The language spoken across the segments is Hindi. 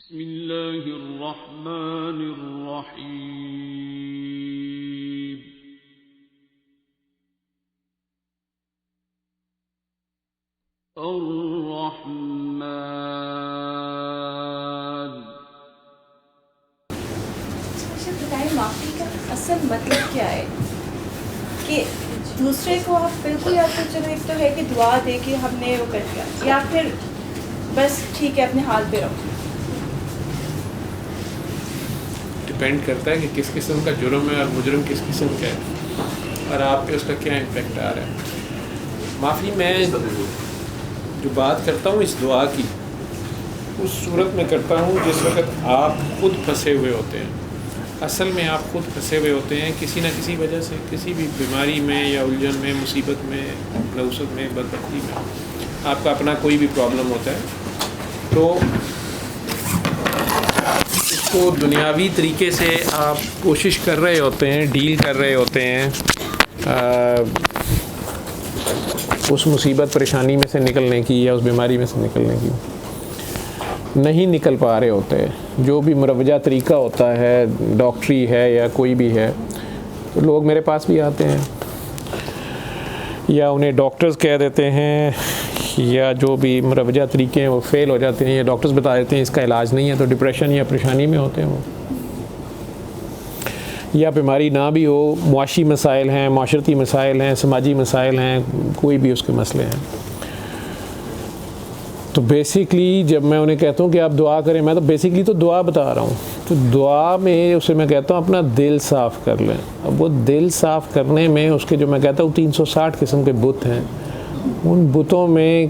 बिस्मिल्लाहिर्रहमानिर्रहीम। अर्रहमान। अच्छा बताएं, माफ़ी का असल मतलब क्या है? कि दूसरे को आप बिल्कुल, या तो चलो एक तो है कि दुआ दे के हमने वो कर दिया, या फिर बस ठीक है अपने हाल पे रखो। डिपेंड करता है कि किस किस्म का जुर्म है और मुजरम किस किस्म का है और आप पे उसका क्या इम्पेक्ट आ रहा है। माफ़ी मैं जो बात करता हूँ इस दुआ की, उस सूरत में करता हूँ जिस वक्त आप खुद फंसे हुए होते हैं। असल में आप खुद फंसे हुए होते हैं किसी न किसी वजह से, किसी भी बीमारी में या उलझन में, मुसीबत में, नौसत में, बदबख्ती में, आपका अपना कोई भी प्रॉब्लम होता है। तो उसको दुनियावी तरीके से आप कोशिश कर रहे होते हैं, डील कर रहे होते हैं, उस मुसीबत परेशानी में से निकलने की या उस बीमारी में से निकलने की, नहीं निकल पा रहे होते। जो भी मुरवजा तरीका होता है, डॉक्टरी है या कोई भी है, तो लोग मेरे पास भी आते हैं या उन्हें डॉक्टर्स कह देते हैं, या जो भी मुरवजा तरीके हैं वो फेल हो जाते हैं, या डॉक्टर्स बता देते हैं इसका इलाज नहीं है, तो डिप्रेशन या परेशानी में होते हैं वो। या बीमारी ना भी हो, मुआशी मसाइल हैं, माशरती मसाइल हैं, समाजी मसाइल हैं, कोई भी उसके मसले हैं। तो बेसिकली जब मैं उन्हें कहता हूँ कि आप दुआ करें, मैं तो बेसिकली तो दुआ बता रहा हूँ। तो दुआ में उसे मैं कहता हूँ अपना दिल साफ़ कर लें। अब वो दिल साफ़ करने में उसके जो मैं कहता हूँ 360 किस्म के बुत हैं, उन बुतों में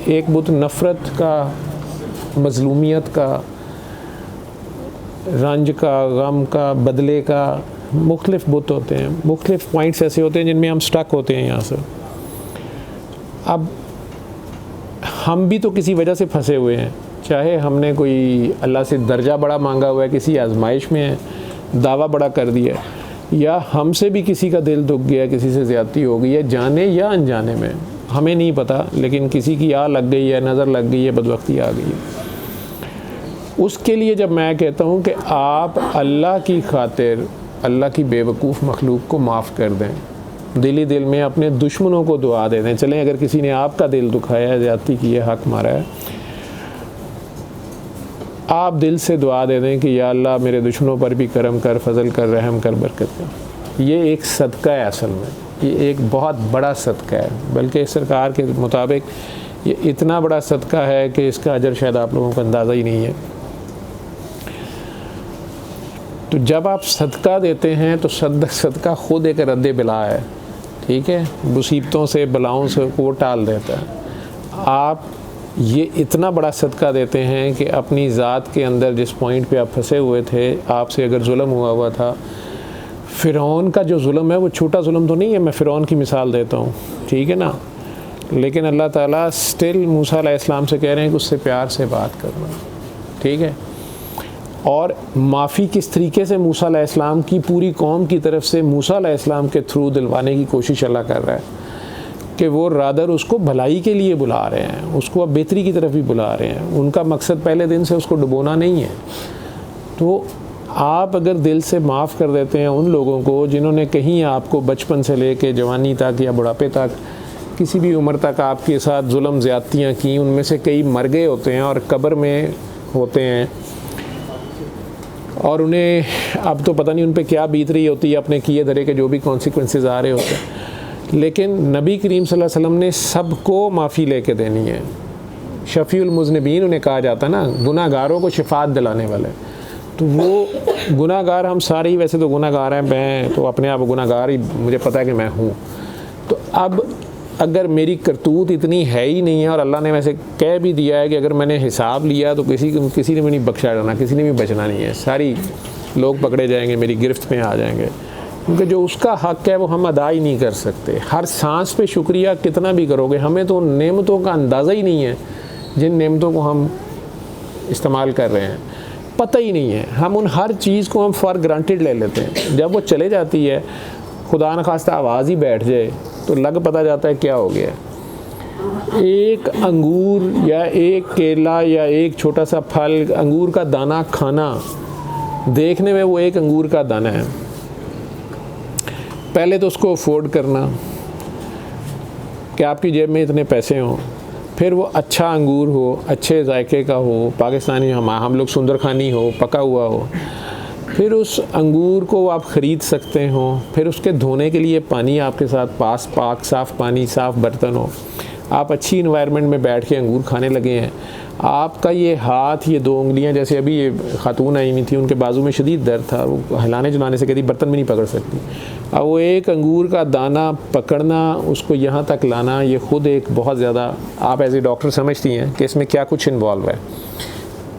एक बुत नफ़रत का, मज़लूमियत का, रंज का, गम का, बदले का, मुख्तलिफ बुत होते हैं। मुख्तलिफ पॉइंट्स ऐसे होते हैं जिनमें हम स्टक होते हैं यहाँ से। अब हम भी तो किसी वजह से फंसे हुए हैं, चाहे हमने कोई अल्लाह से दर्जा बड़ा मांगा हुआ है, किसी आजमाइश में है, दावा बड़ा कर दिया, या हमसे भी किसी का दिल दुख गया, किसी से ज़्यादती हो गई है, जाने या अनजाने में, हमें नहीं पता, लेकिन किसी की आ लग गई है, नज़र लग गई है, बदबख्ती आ गई है। उसके लिए जब मैं कहता हूँ कि आप अल्लाह की खातिर अल्लाह की बेवकूफ़ मखलूक को माफ़ कर दें, दिली दिल में अपने दुश्मनों को दुआ दे दें। चलें, अगर किसी ने आपका दिल दुखाया है, ज़्यादती की है, हक़ मारा है, आप दिल से दुआ दे दें कि या अल्लाह मेरे दुश्मनों पर भी करम कर, फजल कर, रहम कर, बरकत कर। ये एक सदका है, असल में ये एक बहुत बड़ा सदका है, बल्कि सरकार के मुताबिक ये इतना बड़ा सदका है कि इसका अजर शायद आप लोगों को अंदाज़ा ही नहीं है। तो जब आप सदका देते हैं तो सदका खुद एक रद्द बिला है, ठीक है, मुसीबतों से, बलाओं से वो टाल देता है। आप ये इतना बड़ा सदका देते हैं कि अपनी ज़ात के अंदर जिस पॉइंट पे आप फंसे हुए थे, आपसे अगर जुल्म हुआ था, फ़िरौन का जो जुल्म है वो छोटा जुल्म तो नहीं है, मैं फ़िरौन की मिसाल देता हूँ, ठीक है ना, लेकिन अल्लाह ताला स्टिल मूसा अलैहिस्सलाम से कह रहे हैं कि उससे प्यार से बात करना, ठीक है। और माफ़ी किस तरीके से मूसा अलैहिस्सलाम की पूरी कौम की तरफ से मूसा अलैहिस्सलाम के थ्रू दिलवाने की कोशिश अल्लाह कर रहा है कि वो रादर उसको भलाई के लिए बुला रहे हैं, उसको अब बेहतरी की तरफ भी बुला रहे हैं। उनका मकसद पहले दिन से उसको डुबोना नहीं है। तो आप अगर दिल से माफ़ कर देते हैं उन लोगों को जिन्होंने कहीं आपको बचपन से लेके जवानी तक या बुढ़ापे तक, किसी भी उम्र तक आपके साथ जुल्म ज़्यादतियाँ की, उनमें से कई मर गए होते हैं और कब्र में होते हैं, और उन्हें अब तो पता नहीं उन पे क्या बीत रही होती है, अपने किए धरे के जो भी कॉन्सिक्वेंसेस आ रहे होते हैं। लेकिन नबी करीम सल्लल्लाहु अलैहि वसल्लम ने सबको माफ़ी लेके देनी है। शफ़ीउल मुज़निबीन उन्हें कहा जाता है ना, गुनाहगारों को शिफ़ात दिलाने वाले। तो वो गुनाहगार हम सारे ही वैसे तो गुनाहगार हैं, मैं तो अपने आप गुनाहगार ही, मुझे पता है कि मैं हूँ। तो अब अगर मेरी करतूत इतनी है ही नहीं है, और अल्लाह ने वैसे कह भी दिया है कि अगर मैंने हिसाब लिया तो किसी ने भी नहीं बख्शा जाना, किसी ने भी बचना नहीं है, सारी लोग पकड़े जाएंगे, मेरी गिरफ्त में आ जाएंगे, क्योंकि जो उसका हक़ है वो हम अदा ही नहीं कर सकते। हर सांस पे शुक्रिया कितना भी करोगे, हमें तो नेमतों का अंदाज़ा ही नहीं है जिन नेमतों को हम इस्तेमाल कर रहे हैं, पता ही नहीं है। हम उन हर चीज़ को हम फॉर ग्रांटेड ले लेते हैं। जब वो चले जाती है, खुदा न खास्ता आवाज़ ही बैठ जाए, तो लग पता जाता है क्या हो गया। एक अंगूर या एक केला या एक छोटा सा फल, अंगूर का दाना खाना, देखने में वो एक अंगूर का दाना है, पहले तो उसको अफोर्ड करना कि आपकी जेब में इतने पैसे हों, फिर वो अच्छा अंगूर हो, अच्छे जायके का हो, पाकिस्तानी हम लोग सुंदरखानी हो, पका हुआ हो, फिर उस अंगूर को आप ख़रीद सकते हो, फिर उसके धोने के लिए पानी आपके साथ पास, पाक साफ़ पानी, साफ़ बर्तन हो, आप अच्छी इन्वायरमेंट में बैठ के अंगूर खाने लगे हैं। आपका ये हाथ, ये 2 उंगलियां, जैसे अभी ये खातून आई हुई थी, उनके बाजू में शदीद दर्द था, वो हिलाने जुलाने से कहती बर्तन भी नहीं पकड़ सकती। अब वो एक अंगूर का दाना पकड़ना, उसको यहाँ तक लाना, ये ख़ुद एक बहुत ज़्यादा, आप एज ए डॉक्टर समझती हैं कि इसमें क्या कुछ इन्वॉल्व है,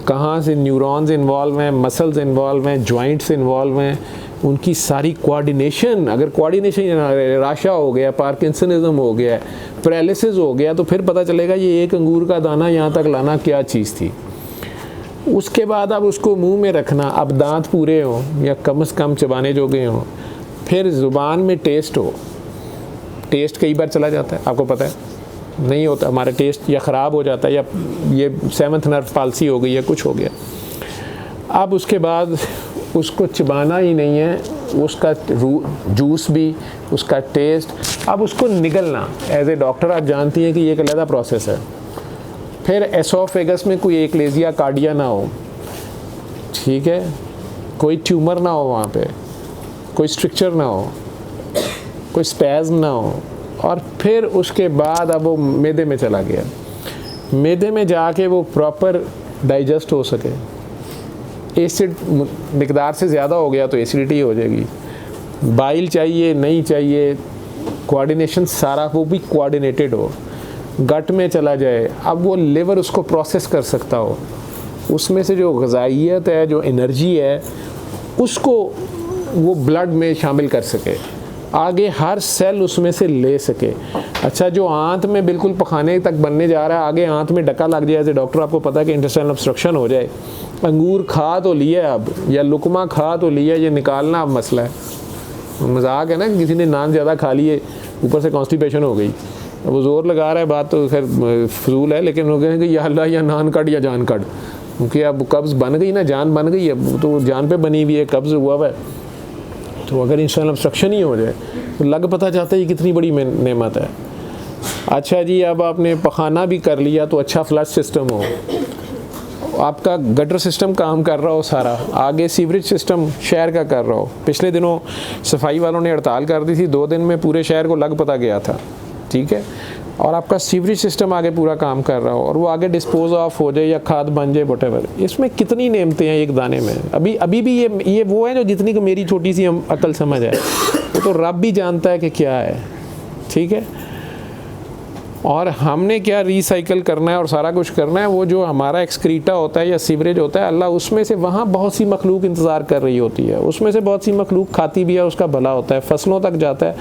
कहाँ से न्यूरॉन्स इन्वॉल्व हैं, मसल्स इन्वॉल्व हैं, जॉइंट्स इन्वॉल्व हैं, उनकी सारी कोऑर्डिनेशन, अगर कोऑर्डिनेशन राशा हो गया, पार्किंसनिज्म हो गया, पैरालिसिस हो गया, तो फिर पता चलेगा ये एक अंगूर का दाना यहाँ तक लाना क्या चीज़ थी। उसके बाद अब उसको मुंह में रखना, अब दांत पूरे हों या कम से कम चबाने जोगे हों, फिर ज़ुबान में टेस्ट हो, टेस्ट कई बार चला जाता है, आपको पता है नहीं होता, हमारा टेस्ट या ख़राब हो जाता है, या ये 7th नर्व पाल्सी हो गई या कुछ हो गया। अब उसके बाद उसको चबाना ही नहीं है, उसका जूस भी, उसका टेस्ट, अब उसको निगलना। एज ए डॉक्टर आप जानती हैं कि ये एक अलग प्रोसेस है। फिर एसोफेगस में कोई एक्लेजिया कार्डिया ना हो, ठीक है, कोई ट्यूमर ना हो वहाँ पे, कोई स्ट्रक्चर ना हो, कोई स्पैज़म ना हो, और फिर उसके बाद अब वो मैदे में चला गया, मैदे में जाके वो प्रॉपर डाइजेस्ट हो सके। एसिड मिकदार से ज़्यादा हो गया तो एसिडिटी हो जाएगी, बाइल चाहिए नहीं चाहिए, कोऑर्डिनेशन सारा वो भी कोऑर्डिनेटेड हो, गट में चला जाए, अब वो लिवर उसको प्रोसेस कर सकता हो, उसमें से जो ग़िज़ाइयत है, जो एनर्जी है, उसको वो ब्लड में शामिल कर सके, आगे हर सेल उसमें से ले सके। अच्छा, जो आंत में बिल्कुल पखाने तक बनने जा रहा है, आगे आंत में डका लग जाए, एज ए डॉक्टर आपको पता है कि इंटेस्टाइनल ऑब्स्ट्रक्शन हो जाए, अंगूर खा तो लिया अब, या लुकमा खा तो लिया, ये निकालना अब मसला है। मजाक है ना, किसी ने नान ज़्यादा खा लिए, ऊपर से कॉन्स्टिपेशन हो गई, अब वो ज़ोर लगा रहा है, बात तो खैर फजूल है, लेकिन वो कहें कि या अल्लाह या नान कट या जान कट, क्योंकि अब कब्ज़ बन गई ना, जान बन गई, अब तो जान पे बनी हुई है, कब्ज़ हुआ हुआ है। तो अगर इंस्टाइनल ऑब्स्ट्रक्शन ही हो जाए तो लग पता चाहता है ये कितनी बड़ी नेमत है। अच्छा जी, अब आपने पखाना भी कर लिया तो अच्छा फ्लश सिस्टम हो, आपका गटर सिस्टम काम कर रहा हो सारा, आगे सीवरेज सिस्टम शहर का कर रहा हो। पिछले दिनों सफाई वालों ने हड़ताल कर दी थी, 2 दिन में पूरे शहर को लग पता गया था, ठीक है, और आपका सीवरेज सिस्टम आगे पूरा काम कर रहा हो, और वो आगे डिस्पोज ऑफ हो जाए या खाद बन जाए, व्हाटएवर। इसमें कितनी नेमतें हैं एक दाने में। अभी भी ये वो है जो जितनी को मेरी छोटी सी अकल समझ है, तो रब भी जानता है कि क्या है, ठीक है। और हमने क्या रिसाइकल करना है और सारा कुछ करना है, वो जो हमारा एक्सक्रीटा होता है या सीवरेज होता है, अल्लाह उसमें से वहाँ बहुत सी मखलूक इंतज़ार कर रही होती है, उसमें से बहुत सी मखलूक खाती भी है, उसका भला होता है, फसलों तक जाता है,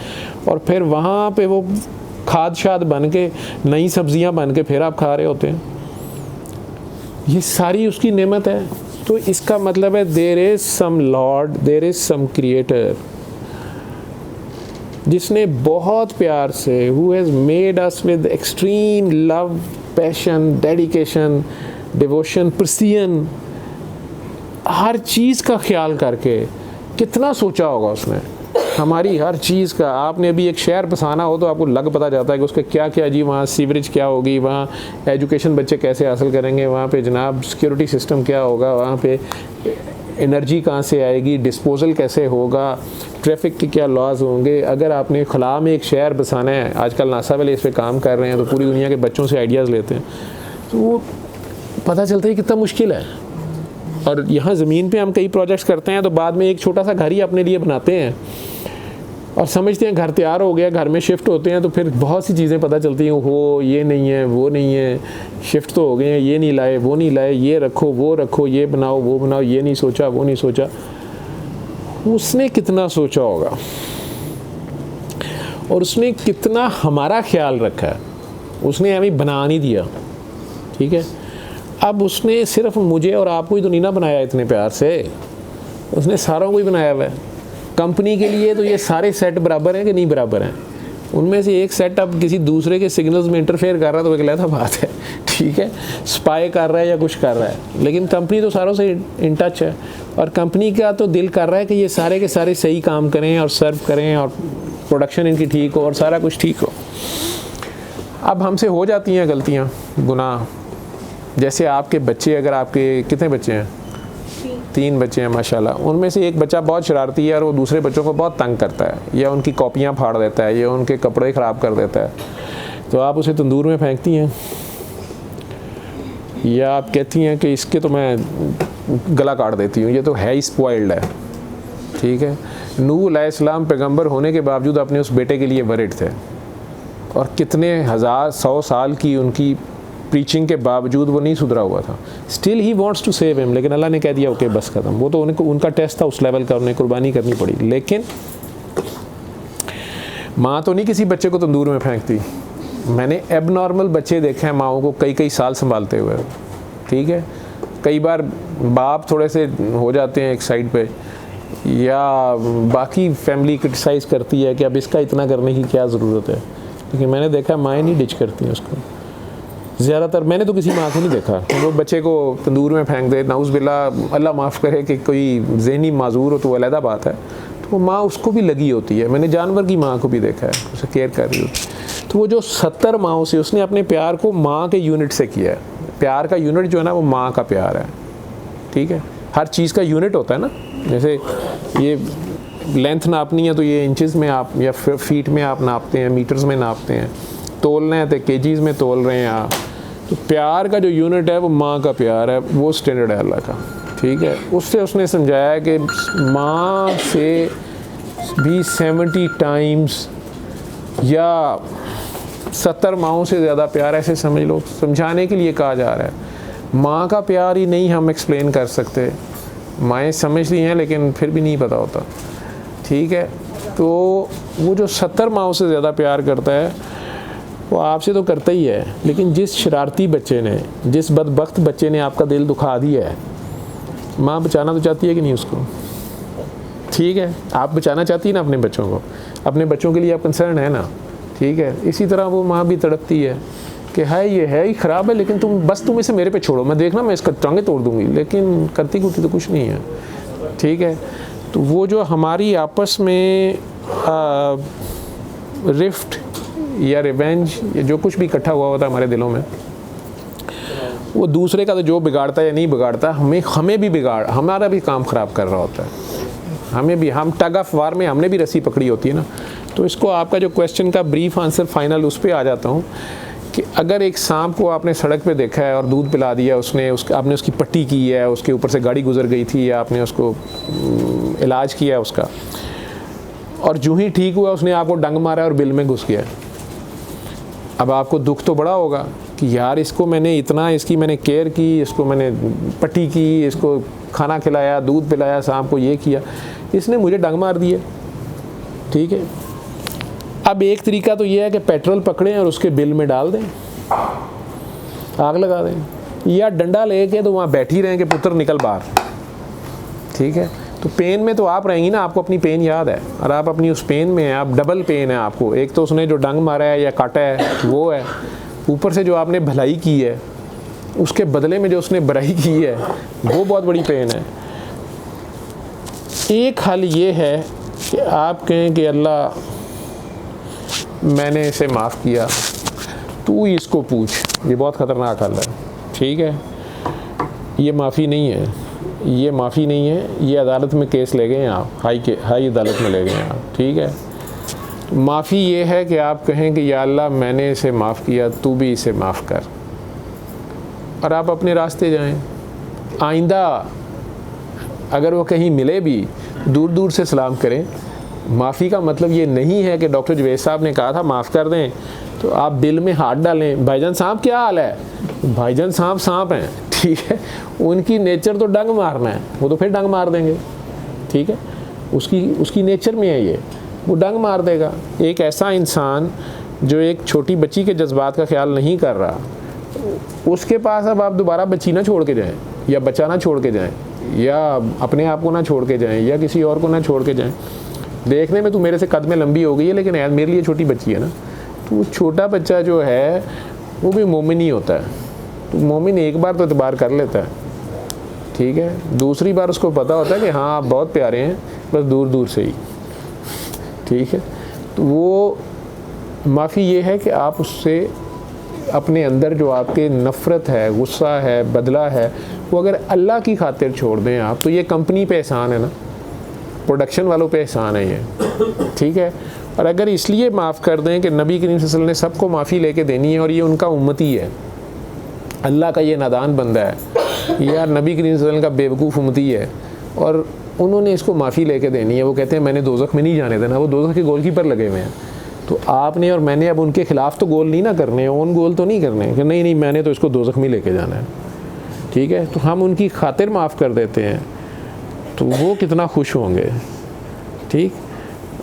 और फिर वहाँ पे वो खाद शाद बन के, नई सब्जियां बन के फिर आप खा रहे होते हैं। ये सारी उसकी नेमत है। तो इसका मतलब है there is some lord, there is some creator, जिसने बहुत प्यार से, who has made us with extreme love, passion, dedication, devotion, precision, हर चीज़ का ख्याल करके कितना सोचा होगा उसने हमारी हर चीज़ का। आपने अभी एक शहर बसाना हो तो आपको लग पता जाता है कि उसके क्या क्या जी, वहाँ सीवरेज क्या होगी, वहाँ एजुकेशन बच्चे कैसे हासिल करेंगे, वहाँ पे जनाब सिक्योरिटी सिस्टम क्या होगा, वहाँ पे एनर्जी कहाँ से आएगी, डिस्पोजल कैसे होगा, ट्रैफिक के क्या लॉज होंगे। अगर आपने खला में एक शहर बसाना है, आजकल नासा वाले इस पर काम कर रहे हैं, तो पूरी दुनिया के बच्चों से आइडियाज़ लेते हैं, तो वो पता चलता है कितना मुश्किल है। और यहाँ ज़मीन पे हम कई प्रोजेक्ट्स करते हैं तो बाद में एक छोटा सा घर ही अपने लिए बनाते हैं और समझते हैं घर तैयार हो गया, घर में शिफ्ट होते हैं तो फिर बहुत सी चीज़ें पता चलती हैं, हो ये नहीं है, वो नहीं है, शिफ्ट तो हो गए हैं, ये नहीं लाए, वो नहीं लाए, ये रखो, वो रखो, ये बनाओ, वो बनाओ, ये नहीं सोचा, वो नहीं सोचा। उसने कितना सोचा होगा और उसने कितना हमारा ख्याल रखा है। उसने हमें बना नहीं दिया, ठीक है। अब उसने सिर्फ मुझे और आपको ही तो नहीं ना बनाया इतने प्यार से, उसने सारों को ही बनाया हुआ है। कंपनी के लिए तो ये सारे सेट बराबर हैं कि नहीं बराबर हैं? उनमें से एक सेट अब किसी दूसरे के सिग्नल्स में इंटरफेयर कर रहा है तो एक अलग बात है, ठीक है, स्पाई कर रहा है या कुछ कर रहा है, लेकिन कंपनी तो सारों से इन टच है और कंपनी का तो दिल कर रहा है कि ये सारे के सारे सही काम करें और सर्व करें और प्रोडक्शन इनकी ठीक हो और सारा कुछ ठीक हो। अब हमसे हो जाती हैं गलतियाँ, गुनाह, जैसे आपके बच्चे, अगर आपके कितने बच्चे हैं? 3 बच्चे हैं माशाल्लाह, उनमें से एक बच्चा बहुत शरारती है और वो दूसरे बच्चों को बहुत तंग करता है या उनकी कॉपियाँ फाड़ देता है या उनके कपड़े ख़राब कर देता है, तो आप उसे तंदूर में फेंकती हैं या आप कहती हैं कि इसके तो मैं गला काट देती हूँ, ये तो है ही स्पॉइल्ड है, ठीक है। नूह अलैहिस्सलाम पैगंबर होने के बावजूद अपने उस बेटे के लिए वरिड थे और कितने 1000-100 साल की उनकी प्रीचिंग के बावजूद वो नहीं सुधरा हुआ था। Still he wants to save him, लेकिन अल्लाह ने कह दिया ओके बस ख़त्म। वो तो उनका टेस्ट था उस लेवल का, उन्हें कुर्बानी करनी पड़ी। लेकिन माँ तो नहीं किसी बच्चे को तंदूर में फेंकती। मैंने एबनॉर्मल बच्चे देखे हैं माओं को कई साल संभालते हुए, ठीक है। कई बार बाप थोड़े से हो जाते हैं एक साइड पे या बाकी फैमिली क्रिटिसाइज़ करती है कि अब इसका इतना करने की क्या ज़रूरत है, लेकिन मैंने देखा माएँ नहीं डिच करती हैं उसको ज़्यादातर। मैंने तो किसी माँ को नहीं देखा वो बच्चे को तंदूर में फेंक दे, नाउज़ बिल्लाह, अल्लाह माफ़ करे कि कोई ज़हनी माजूर हो तो अलहदा बात है, तो वो माँ उसको भी लगी होती है। मैंने जानवर की माँ को भी देखा है, उसे केयर कर रही होती है। तो वो जो 70 माओं से उसने अपने प्यार को माँ के यूनिट से किया है। प्यार का यूनिट जो है ना वो माँ का प्यार है, ठीक है। हर चीज़ का यूनिट होता है ना, जैसे ये लेंथ नापनी है तो ये इंचज़ में आप या फीट में आप नापते हैं, मीटर्स में नापते हैं, तोलना है तो केजीज़ में तोल रहे हैं आप। तो प्यार का जो यूनिट है वो माँ का प्यार है, वो स्टैंडर्ड है अल्लाह का, ठीक है। उससे उसने समझाया कि माँ से भी 70 टाइम्स या 70 माओं से ज़्यादा प्यार, ऐसे समझ लो, समझाने के लिए कहा जा रहा है। माँ का प्यार ही नहीं हम एक्सप्लेन कर सकते, माएँ समझ ली हैं लेकिन फिर भी नहीं पता होता, ठीक है। तो वो जो 70 माओं से ज़्यादा प्यार करता है वो आपसे तो करता ही है, लेकिन जिस शरारती बच्चे ने, जिस बदबख्त बच्चे ने आपका दिल दुखा दिया है, माँ बचाना तो चाहती है कि नहीं उसको, ठीक है। आप बचाना चाहती है ना अपने बच्चों को, अपने बच्चों के लिए आप कंसर्न है ना, ठीक है। इसी तरह वो माँ भी तड़पती है कि है ये है ही ख़राब है, लेकिन तुम इसे मेरे पे छोड़ो, मैं देखना मैं इसका टांगे तोड़ दूँगी, लेकिन करती कुर्ती तो कुछ नहीं है, ठीक है। तो वो जो हमारी आपस में रिफ्ट या रिवेंज या जो कुछ भी इकट्ठा हुआ होता है हमारे दिलों में, वो दूसरे का तो जो बिगाड़ता है या नहीं बिगाड़ता, हमें भी हमारा भी काम ख़राब कर रहा होता है, हमें भी, हम टग ऑफ वार में हमने भी रस्सी पकड़ी होती है ना। तो इसको आपका जो क्वेश्चन का ब्रीफ आंसर फाइनल उस पर आ जाता हूँ कि अगर एक सांप को आपने सड़क पे देखा है और दूध पिला दिया आपने उसकी पट्टी की है, उसके ऊपर से गाड़ी गुजर गई थी या आपने उसको इलाज किया है उसका, और जो ही ठीक हुआ उसने आपको डंग मारा और बिल में घुस गया, अब आपको दुख तो बड़ा होगा कि यार इसको इसकी मैंने केयर की, इसको मैंने पट्टी की, इसको खाना खिलाया, दूध पिलाया, सांप को ये किया, इसने मुझे डंग मार दिया, ठीक है। अब एक तरीका तो ये है कि पेट्रोल पकड़ें और उसके बिल में डाल दें, आग लगा दें, या डंडा लेके तो वहाँ बैठी रहें कि पुत्र निकल बाहर, ठीक है। तो पेन में तो आप रहेंगी ना, आपको अपनी पेन याद है और आप अपनी उस पेन में हैं, आप डबल पेन है आपको, एक तो उसने जो डंग मारा है या काटा है वो है, ऊपर से जो आपने भलाई की है उसके बदले में जो उसने बुराई की है वो बहुत बड़ी पेन है। एक हल ये है कि आप कहें कि अल्लाह मैंने इसे माफ़ किया, तू इसको पूछ, ये बहुत ख़तरनाक हल है, ठीक है। ये माफ़ी नहीं है, ये माफ़ी नहीं है, ये अदालत में केस ले गए आप, हाई अदालत में ले गए आप, ठीक है। माफ़ी ये है कि आप कहें कि या अल्लाह मैंने इसे माफ़ किया, तू भी इसे माफ़ कर, और आप अपने रास्ते जाएं। आइंदा अगर वो कहीं मिले भी दूर दूर से सलाम करें। माफ़ी का मतलब ये नहीं है कि डॉक्टर जवेद साहब ने कहा था माफ़ कर दें तो आप बिल में हाथ डालें, भाईजान साहब क्या हाल है, भाईजान साहब सांप हैं, ठीक है। उनकी नेचर तो डंग मारना है, वो तो फिर डंग मार देंगे, ठीक है। उसकी नेचर में है ये, वो डंग मार देगा। एक ऐसा इंसान जो एक छोटी बच्ची के जज्बात का ख्याल नहीं कर रहा, उसके पास अब आप दोबारा बच्ची ना छोड़ के जाएं या बच्चा ना छोड़ के जाएं या अपने आप को ना छोड़ के जाएं या किसी और को ना छोड़ के जाएं। देखने में तू मेरे से कद में लंबी हो गई है, लेकिन यार मेरे लिए छोटी बच्ची है ना। तो वो छोटा बच्चा जो है वो भी मोमिन ही होता है। तो मोमिन एक बार तो एतबार कर लेता है, ठीक है, दूसरी बार उसको पता होता है कि हाँ आप बहुत प्यारे हैं, बस दूर दूर से ही, ठीक है। तो वो माफ़ी ये है कि आप उससे अपने अंदर जो आपके नफ़रत है, गुस्सा है, बदला है, वो अगर अल्लाह की खातिर छोड़ दें आप, तो ये कंपनी पे एहसान है ना, प्रोडक्शन वालों पे एहसान है ये, ठीक है। और अगर इसलिए माफ़ कर दें कि नबी करीम सल्लल्लाहु अलैहि वसल्लम ने सबको माफ़ी लेके देनी है और ये उनका उम्मती है, अल्लाह का ये नादान बंदा है, यार नबी करीम सल्लल्लाहु अलैहि वसल्लम का बेवकूफ़ उम्मती है और उन्होंने इसको माफ़ी लेके देनी है। वो कहते हैं मैंने दोज़ख में नहीं जाने देना, वो दोज़ख के गोलकीपर लगे हुए हैं। तो आपने और मैंने अब उनके ख़िलाफ़ तो गोल नहीं ना करने, ओन गोल तो नहीं करने कि नहीं मैंने तो इसको दोज़ख में लेके जाना है, ठीक है। तो हम उनकी खातिर माफ़ कर देते हैं तो वो कितना खुश होंगे, ठीक।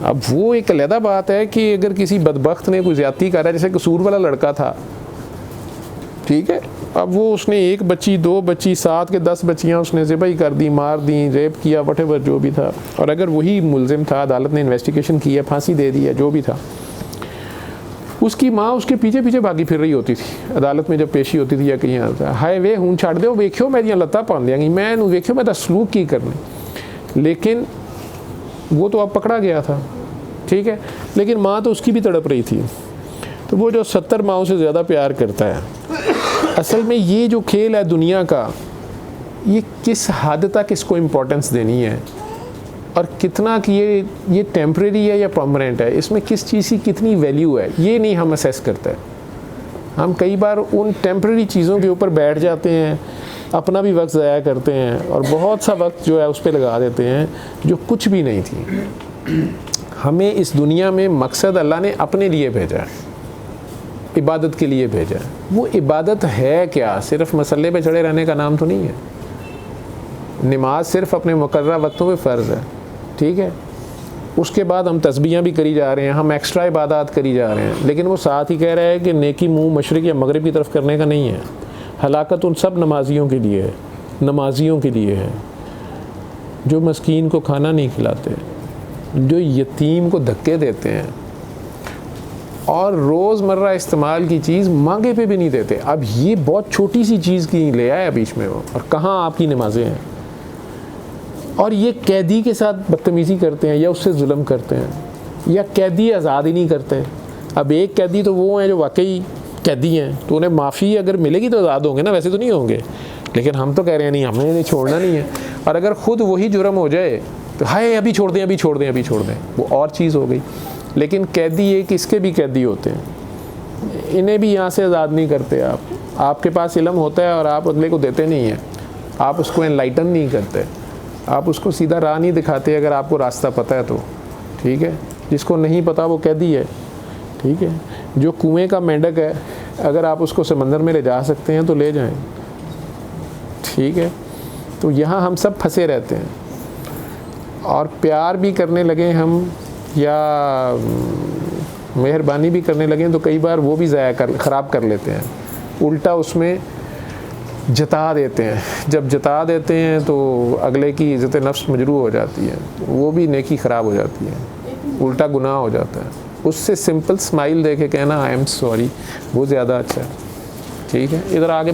अब वो एक अलहदा बात है कि अगर किसी बदबख्त ने कोई ज़्यादती करा, जैसे कसूर वाला लड़का था, ठीक है, अब वो उसने 1 बच्ची 2 बच्ची 7 के 10 बच्चियाँ उसने ज़िबाई कर दी, मार दी, रेप किया, वटेवर जो भी था, और अगर वही मुलजिम था, अदालत ने इन्वेस्टिगेशन की है, फांसी दे दी है, जो भी था, उसकी माँ उसके पीछे पीछे भागी फिर रही होती थी अदालत में जब पेशी होती थी या कहीं आता, हाय वे हूँ छड़ दो, वेख्यो मैं दियाँ लत्ता पान देंगी, मैं वेख्यो मैं सलूक की करने। लेकिन वो तो अब पकड़ा गया था, ठीक है, लेकिन माँ तो उसकी भी तड़प रही थी। तो वो जो 70 माओं से ज़्यादा प्यार करता है, असल में ये जो खेल है दुनिया का, ये किस हद तक इसको इम्पोर्टेंस देनी है और कितना कि ये टेम्परेरी है या परमानेंट है, इसमें किस चीज़ की कितनी वैल्यू है, ये नहीं हम असेस करते। हम कई बार उन टेम्परेरी चीज़ों के ऊपर बैठ जाते हैं, अपना भी वक्त ज़ाया करते हैं और बहुत सा वक्त जो है उस पर लगा देते हैं जो कुछ भी नहीं थी। हमें इस दुनिया में मकसद अल्लाह ने अपने लिए भेजा है, इबादत के लिए भेजा है। वो इबादत है क्या? सिर्फ मसल्ले पे चढ़े रहने का नाम तो नहीं है। नमाज सिर्फ अपने मुकर्रर वक्तों पे फ़र्ज़ है, ठीक है। उसके बाद हम तस्बीहां भी करी जा रहे हैं, हम एक्स्ट्रा इबादत करी जा रहे हैं, लेकिन वो साथ ही कह रहा है कि नेकी मुँह मशरिक़ या मगरिब की तरफ करने का नहीं है। हलाकत उन सब नमाजियों के लिए है, नमाजियों के लिए है जो मस्कीन को खाना नहीं खिलाते, जो यतीम को धक्के देते हैं और रोज़मर्रा इस्तेमाल की चीज़ मांगे पे भी नहीं देते। अब ये बहुत छोटी सी चीज़ की ले आया बीच में वो, और कहाँ आपकी नमाजें हैं। और ये कैदी के साथ बदतमीज़ी करते हैं या उससे जुल्म करते हैं, या कैदी आज़ाद ही नहीं करते। अब एक कैदी तो वो हैं जो वाकई कैदी हैं, तो उन्हें माफ़ी अगर मिलेगी तो आज़ाद होंगे ना, वैसे तो नहीं होंगे। लेकिन हम तो कह रहे हैं नहीं, हमें नहीं छोड़ना नहीं है। और अगर ख़ुद वही जुर्म हो जाए तो हाय अभी छोड़ दें, अभी छोड़ दें, अभी छोड़ दें, वो और चीज़ हो गई। लेकिन कैदी एक इसके भी कैदी होते हैं, इन्हें भी यहाँ से आज़ाद नहीं करते आप। आपके पास इल्म होता है और आप अगले को देते नहीं हैं, आप उसको एनलाइटन नहीं करते, आप उसको सीधा राह नहीं दिखाते अगर आपको रास्ता पता है तो, ठीक है। जिसको नहीं पता वो कैदी है, ठीक है। जो कुएं का मेंढक है, अगर आप उसको समंदर में ले जा सकते हैं तो ले जाएं, ठीक है। तो यहाँ हम सब फंसे रहते हैं और प्यार भी करने लगे हम या मेहरबानी भी करने लगे तो कई बार वो भी ख़राब कर लेते हैं, उल्टा उसमें जता देते हैं। जब जता देते हैं तो अगले की इज़्ज़त नफ्स मजरूह हो जाती है, वो भी नेकी ख़राब हो जाती है, उल्टा गुनाह हो जाता है। उससे सिंपल स्माइल दे के कहना आई एम सॉरी वो ज़्यादा अच्छा है, ठीक है। इधर आगे